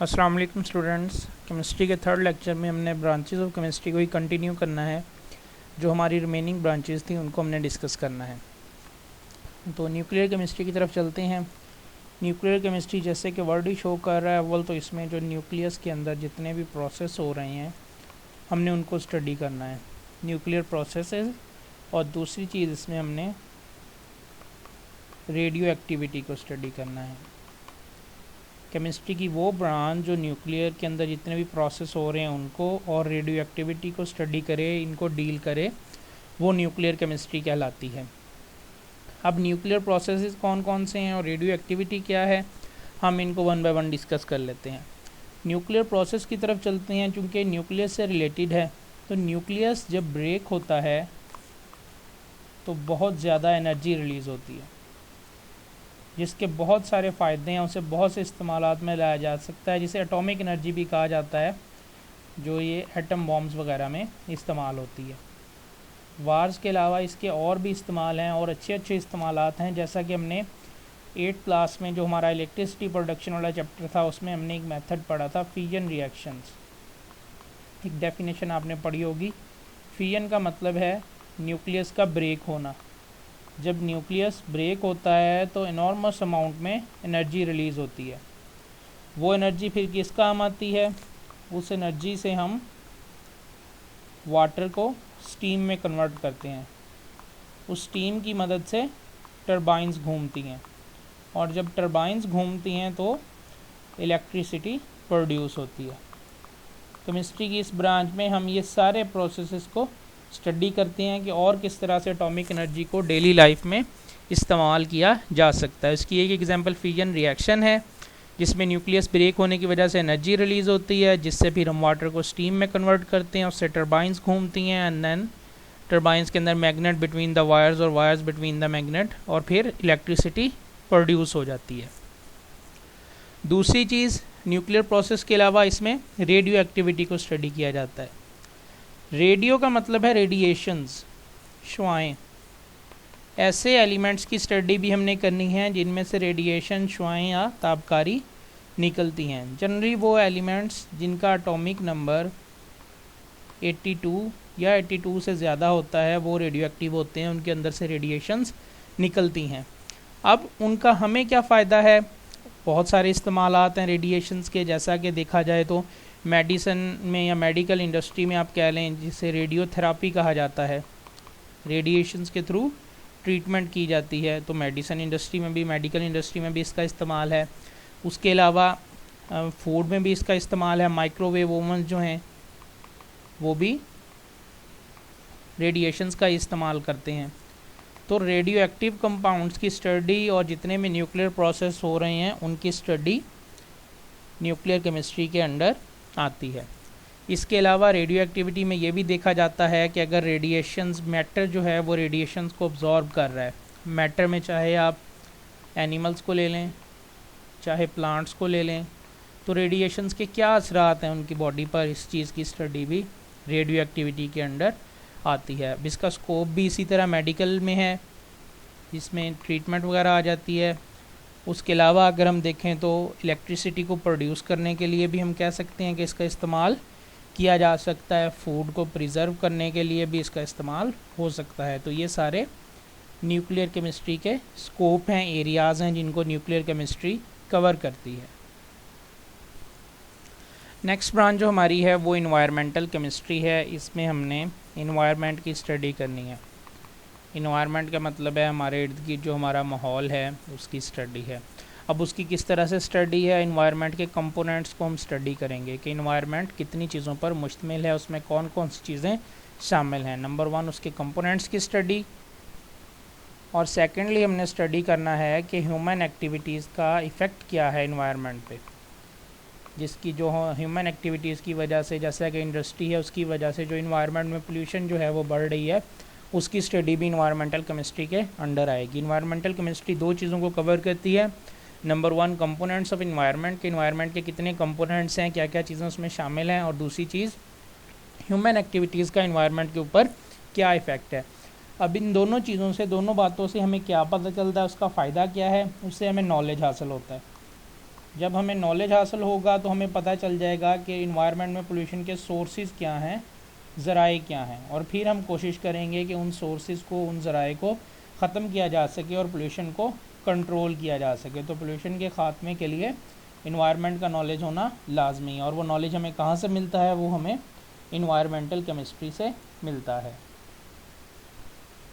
अस्सलाम वालेकुम students. Chemistry के थर्ड लेक्चर में हमने ब्रांचेस ऑफ केमिस्ट्री को ही कंटिन्यू करना है। जो हमारी रिमेनिंग ब्रांचेस थी उनको हमने डिस्कस करना है। तो न्यूक्लियर केमिस्ट्री की तरफ चलते हैं। न्यूक्लियर केमिस्ट्री जैसे कि वर्ड ही शो कर रहा है, अव्वल तो इसमें जो न्यूक्लियस के अंदर जितने भी प्रोसेस हो रहे हैं हमने उनको स्टडी करना है, न्यूक्लियर प्रोसेसेस। और दूसरी चीज़ इसमें हमने रेडियो एक्टिविटी को स्टडी करना है। केमिस्ट्री की वो ब्रांच जो न्यूक्लियर के अंदर जितने भी प्रोसेस हो रहे हैं उनको और रेडियो एक्टिविटी को स्टडी करे, इनको डील करे, वो न्यूक्लियर केमिस्ट्री कहलाती है। अब न्यूक्लियर प्रोसेसेस कौन कौन से हैं और रेडियो एक्टिविटी क्या है, हम इनको वन बाय वन डिस्कस कर लेते हैं। न्यूक्लियर प्रोसेस की तरफ चलते हैं। चूँकि न्यूक्लियस से रिलेटेड है, तो न्यूक्लियस जब ब्रेक होता है तो बहुत ज़्यादा एनर्जी रिलीज़ होती है, जिसके बहुत सारे फ़ायदे हैं, उसे बहुत से इस्तेमालात में लाया जा सकता है, जिसे एटॉमिक एनर्जी भी कहा जाता है, जो ये एटम बॉम्ब्स वगैरह में इस्तेमाल होती है। वार्स के अलावा इसके और भी इस्तेमाल हैं और अच्छे अच्छे इस्तेमालात हैं। जैसा कि हमने 8th क्लास में जो हमारा इलेक्ट्रिसिटी प्रोडक्शन वाला चैप्टर था उसमें हमने एक मेथड पढ़ा था, फिजन रिएक्शंस। एक डेफिनेशन आपने पढ़ी होगी। फिजन का मतलब है न्यूक्लियस का ब्रेक होना। जब न्यूक्लियस ब्रेक होता है तो इनॉर्मस अमाउंट में एनर्जी रिलीज़ होती है। वो एनर्जी फिर किस काम आती है? उस एनर्जी से हम वाटर को स्टीम में कन्वर्ट करते हैं। उस स्टीम की मदद से टरबाइंस घूमती हैं और जब टरबाइंस घूमती हैं तो इलेक्ट्रिसिटी प्रोड्यूस होती है। केमिस्ट्री की इस ब्रांच में हम ये सारे प्रोसेसेस को स्टडी करते हैं कि और किस तरह से एटॉमिक एनर्जी को डेली लाइफ में इस्तेमाल किया जा सकता है। इसकी एक एग्जांपल फिजन रिएक्शन है, जिसमें न्यूक्लियस ब्रेक होने की वजह से एनर्जी रिलीज़ होती है, जिससे फिर हम वाटर को स्टीम में कन्वर्ट करते हैं, उससे टरबाइंस घूमती हैं एंड देन टरबाइंस के अंदर मैग्नेट बिटवीन द वायर्स और वायर्स बिटवीन द मैग्नेट, और फिर इलेक्ट्रिसिटी प्रोड्यूस हो जाती है। दूसरी चीज़, न्यूक्लियर प्रोसेस के अलावा इसमें रेडियो एक्टिविटी को स्टडी किया जाता है। रेडियो का मतलब है रेडिएशंस, शुआएँ। ऐसे एलिमेंट्स की स्टडी भी हमने करनी है जिनमें से रेडिएशन, शुआएँ या तापकारी निकलती हैं। जनरली वो एलिमेंट्स जिनका एटॉमिक नंबर 82 या 82 से ज़्यादा होता है वो रेडियो एक्टिव होते हैं, उनके अंदर से रेडिएशंस निकलती हैं। अब उनका हमें क्या फ़ायदा है? बहुत सारे इस्तेमालात हैं रेडिएशंस के। जैसा कि देखा जाए तो मेडिसिन में या मेडिकल इंडस्ट्री में आप कह लें, जिसे रेडियोथेरापी कहा जाता है, रेडिएशंस के थ्रू ट्रीटमेंट की जाती है, तो मेडिसिन इंडस्ट्री में भी, मेडिकल इंडस्ट्री में भी इसका इस्तेमाल है। उसके अलावा फूड में भी इसका इस्तेमाल है। माइक्रोवेव ओवन जो हैं वो भी रेडिएशंस का इस्तेमाल करते हैं। तो रेडियो एक्टिव कंपाउंड्स की स्टडी और जितने भी न्यूक्लियर प्रोसेस हो रहे हैं उनकी स्टडी न्यूक्लियर केमिस्ट्री के अंडर आती है। इसके अलावा रेडियो एक्टिविटी में ये भी देखा जाता है कि अगर रेडिएशंस, मैटर जो है वो रेडिएशंस को अब्जॉर्ब कर रहा है, मैटर में चाहे आप एनिमल्स को ले लें चाहे प्लांट्स को ले लें, तो रेडिएशंस के क्या असरात हैं उनकी बॉडी पर, इस चीज़ की स्टडी भी रेडियो एक्टिविटी के अंडर आती है। अब इसका स्कोप भी इसी तरह मेडिकल में है, जिसमें ट्रीटमेंट वगैरह आ जाती है। उसके अलावा अगर हम देखें तो इलेक्ट्रिसिटी को प्रोड्यूस करने के लिए भी हम कह सकते हैं कि इसका इस्तेमाल किया जा सकता है। फूड को प्रिजर्व करने के लिए भी इसका इस्तेमाल हो सकता है। तो ये सारे न्यूक्लियर केमिस्ट्री के स्कोप हैं, एरियाज़ हैं जिनको न्यूक्लियर केमिस्ट्री कवर करती है। नेक्स्ट ब्रांच जो हमारी है वो इन्वायरमेंटल केमिस्ट्री है। इसमें हमने इन्वायरमेंट की स्टडी करनी है। इन्वायरमेंट का मतलब है हमारे इर्द गिर्द जो हमारा माहौल है उसकी स्टडी है। अब उसकी किस तरह से स्टडी है? इन्वायरमेंट के कंपोनेंट्स को हम स्टडी करेंगे कि इन्वायरमेंट कितनी चीज़ों पर मुश्तमिल है, उसमें कौन कौन सी चीज़ें शामिल हैं। नंबर 1 उसके कंपोनेंट्स की स्टडी, और सेकेंडली हमने स्टडी करना है कि ह्यूमन एक्टिविटीज़ का इफ़ेक्ट क्या है इन्वायरमेंट पे, जिसकी जो ह्यूमन एक्टिविटीज़ की वजह से, जैसा कि इंडस्ट्री है उसकी वजह से जो इन्वायरमेंट में पोल्यूशन जो है वो बढ़ रही है, उसकी स्टडी भी इन्वायरमेंटल केमिस्ट्री के अंडर आएगी। इन्वायरमेंटल केमिस्ट्री दो चीज़ों को कवर करती है। नंबर 1 कंपोनेंट्स ऑफ इन्वायरमेंट, के इन्वायरमेंट के कितने कंपोनेंट्स हैं, क्या क्या चीज़ें उसमें शामिल हैं, और दूसरी चीज़ ह्यूमन एक्टिविटीज़ का इन्वायरमेंट के ऊपर क्या इफ़ेक्ट है। अब इन दोनों चीज़ों से, दोनों बातों से हमें क्या पता चलता है, उसका फ़ायदा क्या है, उससे हमें नॉलेज हासिल होता है। जब हमें नॉलेज हासिल होगा तो हमें पता चल जाएगा कि इन्वायरमेंट में पोल्यूशन के सोर्सेज क्या हैं, ज़राए क्या हैं, और फिर हम कोशिश करेंगे कि उन सोर्सेज को, उन ज़राए को ख़त्म किया जा सके और पोल्यूशन को कंट्रोल किया जा सके। तो पोल्यूशन के ख़ात्मे के लिए इन्वायरमेंट का नॉलेज होना लाजमी है, और वो नॉलेज हमें कहाँ से मिलता है? वो हमें इन्वायरमेंटल केमिस्ट्री से मिलता है।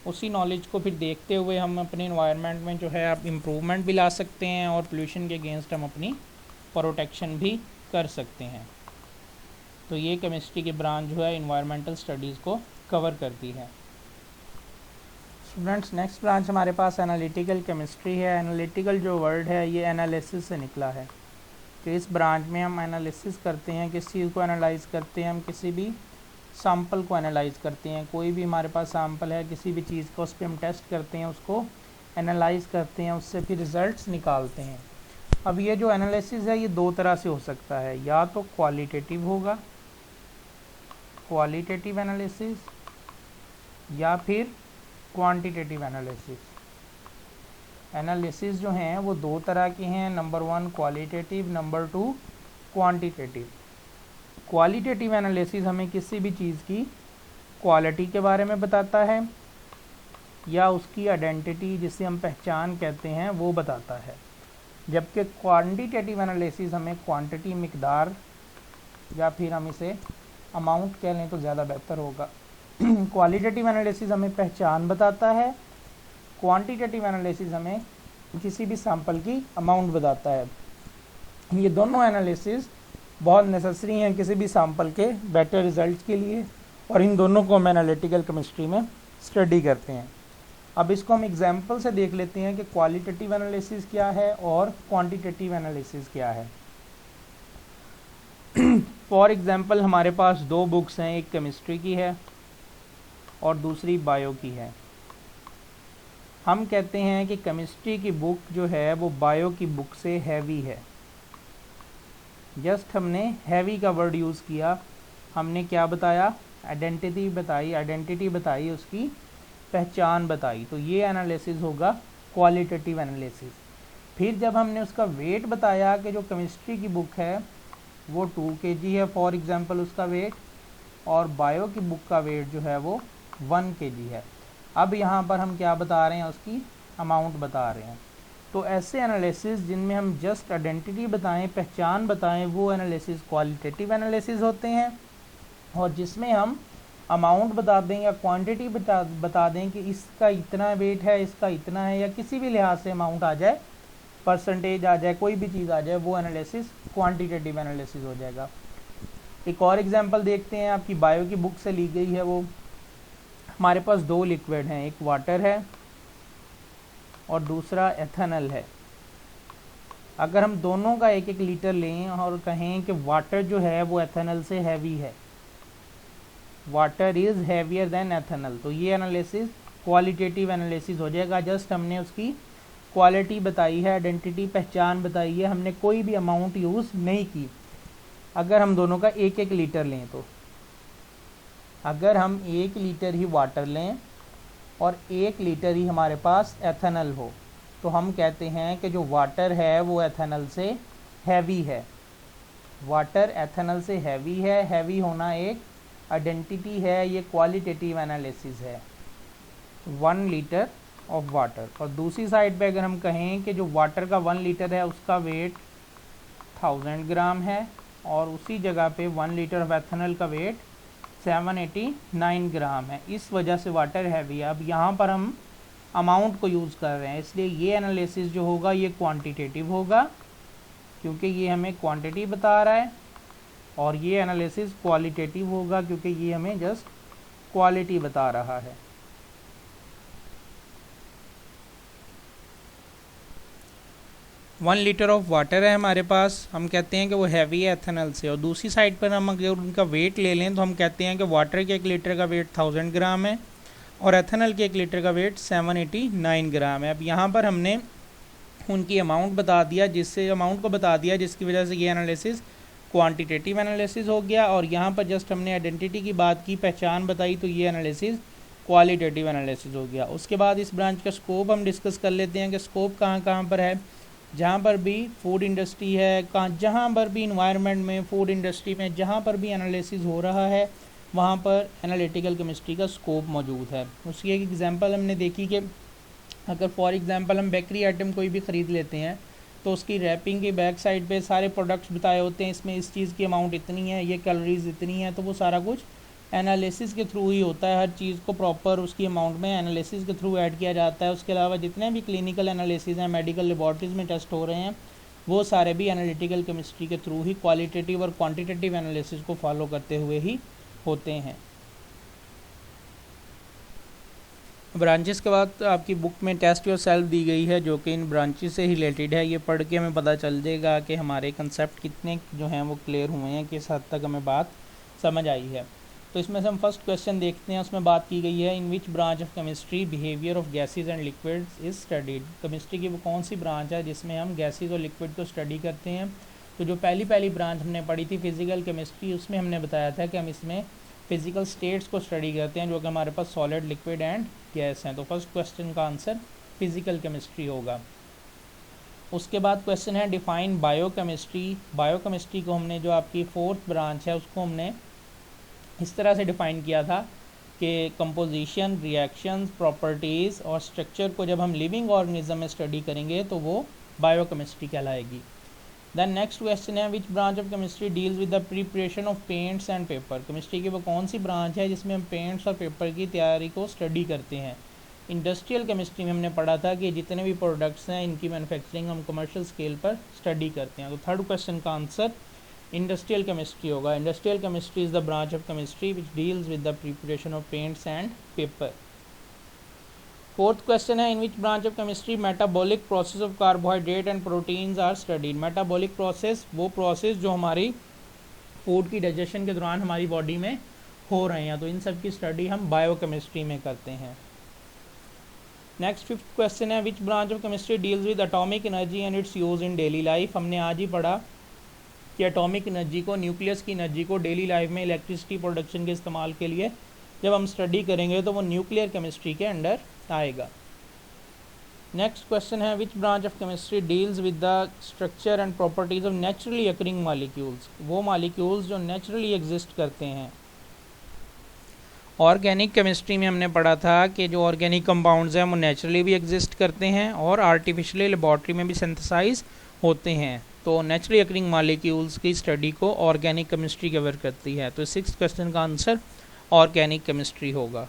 उसी नॉलेज को फिर देखते हुए हम अपने इन्वायरमेंट में जो है आप इम्प्रूवमेंट भी ला सकते हैं और पोल्यूशन के अगेंस्ट हम अपनी प्रोटेक्शन भी कर सकते हैं। तो ये केमिस्ट्री की ब्रांच जो है इन्वायरमेंटल स्टडीज़ को कवर करती है। स्टूडेंट्स, नेक्स्ट ब्रांच हमारे पास एनालिटिकल केमिस्ट्री है। एनालिटिकल जो वर्ड है ये एनालिसिस से निकला है। तो इस ब्रांच में हम एनालिसिस करते हैं, किस चीज़ को एनालाइज करते हैं? हम किसी भी सैम्पल को एनालाइज करते हैं। कोई भी हमारे पास सैम्पल है, किसी भी चीज़ को, उस पर हम टेस्ट करते हैं, उसको एनालाइज करते हैं, उससे फिर रिज़ल्ट्स निकालते हैं। अब ये जो एनालिसिस है ये दो तरह से हो सकता है, या तो क्वालिटेटिव होगा, क्वालिटेटिव एनालिसिस, या फिर क्वांटिटेटिव एनालिसिस। एनालिसिस जो हैं वो दो तरह के हैं, number 1 qualitative, number 2 quantitative. Qualitative analysis हमें किसी भी चीज़ की क्वालिटी के बारे में बताता है या उसकी आइडेंटिटी, जिसे हम पहचान कहते हैं, वो बताता है। जबकि क्वांटिटेटिव एनालिसिस हमें क्वांटिटी, मिकदार, या फिर हम इसे अमाउंट कह लें तो ज़्यादा बेहतर होगा। क्वालिटेटिव एनालिसिस हमें पहचान बताता है, क्वांटिटेटिव एनालिसिस हमें किसी भी सैंपल की अमाउंट बताता है। ये दोनों एनालिसिस बहुत नेसेसरी हैं किसी भी सैंपल के बेटर रिजल्ट के लिए, और इन दोनों को हम एनालिटिकल केमिस्ट्री में स्टडी करते हैं। अब इसको हम एग्जांपल से देख लेते हैं कि क्वालिटेटिव एनालिसिस क्या है और क्वांटिटेटिव एनालिसिस क्या है। फॉर एग्जांपल हमारे पास दो बुक्स हैं, एक केमिस्ट्री की है और दूसरी बायो की है। हम कहते हैं कि केमिस्ट्री की बुक जो है वो बायो की बुक से हैवी है। जस्ट हमने हैवी का वर्ड यूज़ किया, हमने क्या बताया? आइडेंटिटी बताई, उसकी पहचान बताई। तो ये एनालिसिस होगा क्वालिटेटिव एनालिसिस। फिर जब हमने उसका वेट बताया कि जो केमिस्ट्री की बुक है वो 2 kg है फॉर एग्जांपल उसका वेट, और बायो की बुक का वेट जो है वो 1 kg है। अब यहाँ पर हम क्या बता रहे हैं? उसकी अमाउंट बता रहे हैं। तो ऐसे एनालिसिस जिनमें हम जस्ट आइडेंटिटी बताएं, पहचान बताएं, वो एनालिसिस क्वालिटेटिव एनालिसिस होते हैं। और जिसमें हम अमाउंट बता दें या क्वांटिटी बता दें कि इसका इतना वेट है, इसका इतना है, या किसी भी लिहाज से अमाउंट आ जाए, परसेंटेज आ जाए, कोई भी चीज़ आ जाए, वो एनालिसिस क्वांटिटेटिव एनालिसिस हो जाएगा। एक और एग्जांपल देखते हैं, आपकी बायो की बुक से ली गई है। वो हमारे पास दो लिक्विड हैं, एक वाटर है और दूसरा एथेनॉल है। अगर हम दोनों का 1-1 लीटर लें और कहें कि वाटर जो है वो एथेनॉल से हैवी है, water is heavier than ethanol, तो ये एनालिसिस क्वालिटेटिव एनालिसिस हो जाएगा। जस्ट हमने उसकी क्वालिटी बताई है, आइडेंटिटी, पहचान बताई है, हमने कोई भी अमाउंट यूज़ नहीं की। अगर हम दोनों का 1-1 लीटर लें, तो अगर हम 1 लीटर ही वाटर लें और 1 लीटर ही हमारे पास एथेनॉल हो, तो हम कहते हैं कि जो वाटर है वो एथेनॉल से हैवी है। वाटर एथेनॉल से हैवी है, हैवी होना एक आइडेंटिटी है, ये क्वालिटेटिव एनालिसिस है। 1 लीटर ऑफ वाटर, और दूसरी साइड पे अगर हम कहें कि जो वाटर का 1 लीटर है उसका वेट 1000 ग्राम है, और उसी जगह पे 1 लीटर ऑफ एथेनॉल का वेट 789 ग्राम है, इस वजह से वाटर हैवी है। अब यहाँ पर हम अमाउंट को यूज़ कर रहे हैं, इसलिए ये एनालिसिस जो होगा ये क्वांटिटेटिव होगा, क्योंकि ये हमें क्वांटिटी बता रहा है, और ये एनालिसिस क्वालिटेटिव होगा क्योंकि ये हमें जस्ट क्वालिटी बता रहा है। वन लीटर ऑफ वाटर है हमारे पास, हम कहते हैं कि वो हैवी है एथेनॉल से, और दूसरी साइड पर हम अगर उनका वेट ले लें तो हम कहते हैं कि वाटर के 1 लीटर का वेट 1000 ग्राम है और एथेनॉल के 1 लीटर का वेट 789 ग्राम है। अब यहाँ पर हमने उनकी अमाउंट बता दिया, जिसकी वजह से ये एनालिसिस क्वांटिटेटिव एनालिसिस हो गया, और यहाँ पर जस्ट हमने आइडेंटिटी की बात की, पहचान बताई, तो ये एनालिसिस क्वालिटेटिव एनालिसिस हो गया। उसके बाद इस ब्रांच का स्कोप हम डिस्कस कर लेते हैं कि स्कोप कहाँ कहाँ पर है। जहाँ पर भी फूड इंडस्ट्री है, जहाँ पर भी इन्वायरमेंट में, फूड इंडस्ट्री में जहाँ पर भी एनालिसिस हो रहा है वहाँ पर एनालिटिकल केमिस्ट्री का स्कोप मौजूद है। उसकी एक एग्जांपल हमने देखी कि अगर फॉर एग्जांपल हम बेकरी आइटम कोई भी ख़रीद लेते हैं तो उसकी रैपिंग के बैक साइड पे सारे प्रोडक्ट्स बताए होते हैं, इसमें इस चीज़ की अमाउंट इतनी है, ये कैलोरीज इतनी है, तो वो सारा कुछ एनालिसिस के थ्रू ही होता है। हर चीज़ को प्रॉपर उसकी अमाउंट में एनालिसिस के थ्रू ऐड किया जाता है। उसके अलावा जितने भी क्लिनिकल एनालिसिस हैं, मेडिकल लेबॉर्ट्रीज़ में टेस्ट हो रहे हैं, वो सारे भी एनालिटिकल केमिस्ट्री के थ्रू ही क्वालिटेटिव और क्वांटिटेटिव एनालिसिस को फॉलो करते हुए ही होते हैं। ब्रांचेस के बाद आपकी बुक में टेस्ट योर सेल्फ दी गई है जो कि इन ब्रांचेस से रिलेटेड है। ये पढ़ के हमें पता चल जाएगा कि हमारे कंसेप्ट कितने जो हैं वो क्लियर हुए हैं, किस हद तक हमें बात समझ आई है। तो इसमें से हम फर्स्ट क्वेश्चन देखते हैं। उसमें बात की गई है in which branch of chemistry behaviour of gases and liquids is studied. Chemistry की वो कौन सी ब्रांच है जिसमें हम गैसेज और लिक्विड को स्टडी करते हैं। तो जो पहली ब्रांच हमने पढ़ी थी फिजिकल केमिस्ट्री, उसमें हमने बताया था कि हम इसमें फिजिकल स्टेट्स को स्टडी करते हैं जो कि हमारे पास सॉलिड, लिक्विड एंड गैस हैं। तो फर्स्ट क्वेश्चन का आंसर फिजिकल केमिस्ट्री होगा। उसके बाद क्वेश्चन है डिफाइन बायोकेमिस्ट्री। बायोकेमिस्ट्री को हमने जो आपकी फोर्थ ब्रांच है उसको हमने इस तरह से डिफ़ाइन किया था कि कंपोजिशन, रिएक्शंस, प्रॉपर्टीज़ और स्ट्रक्चर को जब हम लिविंग ऑर्गेनिज्म में स्टडी करेंगे तो वो बायोकेमिस्ट्री कहलाएगी। दैन नेक्स्ट क्वेश्चन है विच branch of chemistry deals with the preparation of paints and paper. Chemistry की वो कौन सी ब्रांच है जिसमें हम पेंट्स और पेपर की तैयारी को स्टडी करते हैं। इंडस्ट्रियल केमिस्ट्री में हमने पढ़ा था कि जितने भी प्रोडक्ट्स हैं इनकी मैन्युफैक्चरिंग हम कमर्शियल स्केल पर स्टडी करते हैं। तो थर्ड क्वेश्चन का आंसर इंडस्ट्रियल केमिस्ट्री होगा। Industrial chemistry is the branch of chemistry which deals with the preparation of paints and paper. Fourth question है in which branch of chemistry metabolic process of carbohydrate and proteins are studied. Metabolic process वो process जो हमारी food की digestion के दौरान हमारी body में हो रहे हैं, तो इन सब की स्टडी हम बायोकेमिस्ट्री में करते हैं। नेक्स्ट फिफ्थ क्वेश्चन है विच branch of chemistry deals with atomic energy and it's use in daily life. हमने आज ही पढ़ा कि एटॉमिक एनर्जी को, न्यूक्लियस की एनर्जी को डेली लाइफ में इलेक्ट्रिसिटी प्रोडक्शन के इस्तेमाल के लिए जब हम स्टडी करेंगे तो वो न्यूक्लियर केमिस्ट्री के अंडर आएगा। नेक्स्ट क्वेश्चन है विच branch of chemistry deals with the structure and properties of naturally occurring molecules. वो मॉलिक्यूल्स जो नेचुरली एग्जिस्ट करते हैं। ऑर्गेनिक केमिस्ट्री में हमने पढ़ा था कि जो ऑर्गेनिक कंपाउंड्स हैं वो नेचुरली भी एग्जिस्ट करते हैं और आर्टिफिशियली लेबॉर्ट्री में भी सिंथेसाइज होते हैं। तो नेचुरली अकरिंग मॉलिक्यूल्स की स्टडी को ऑर्गेनिक केमिस्ट्री कवर करती है। तो सिक्स्थ क्वेश्चन का आंसर ऑर्गेनिक केमिस्ट्री होगा।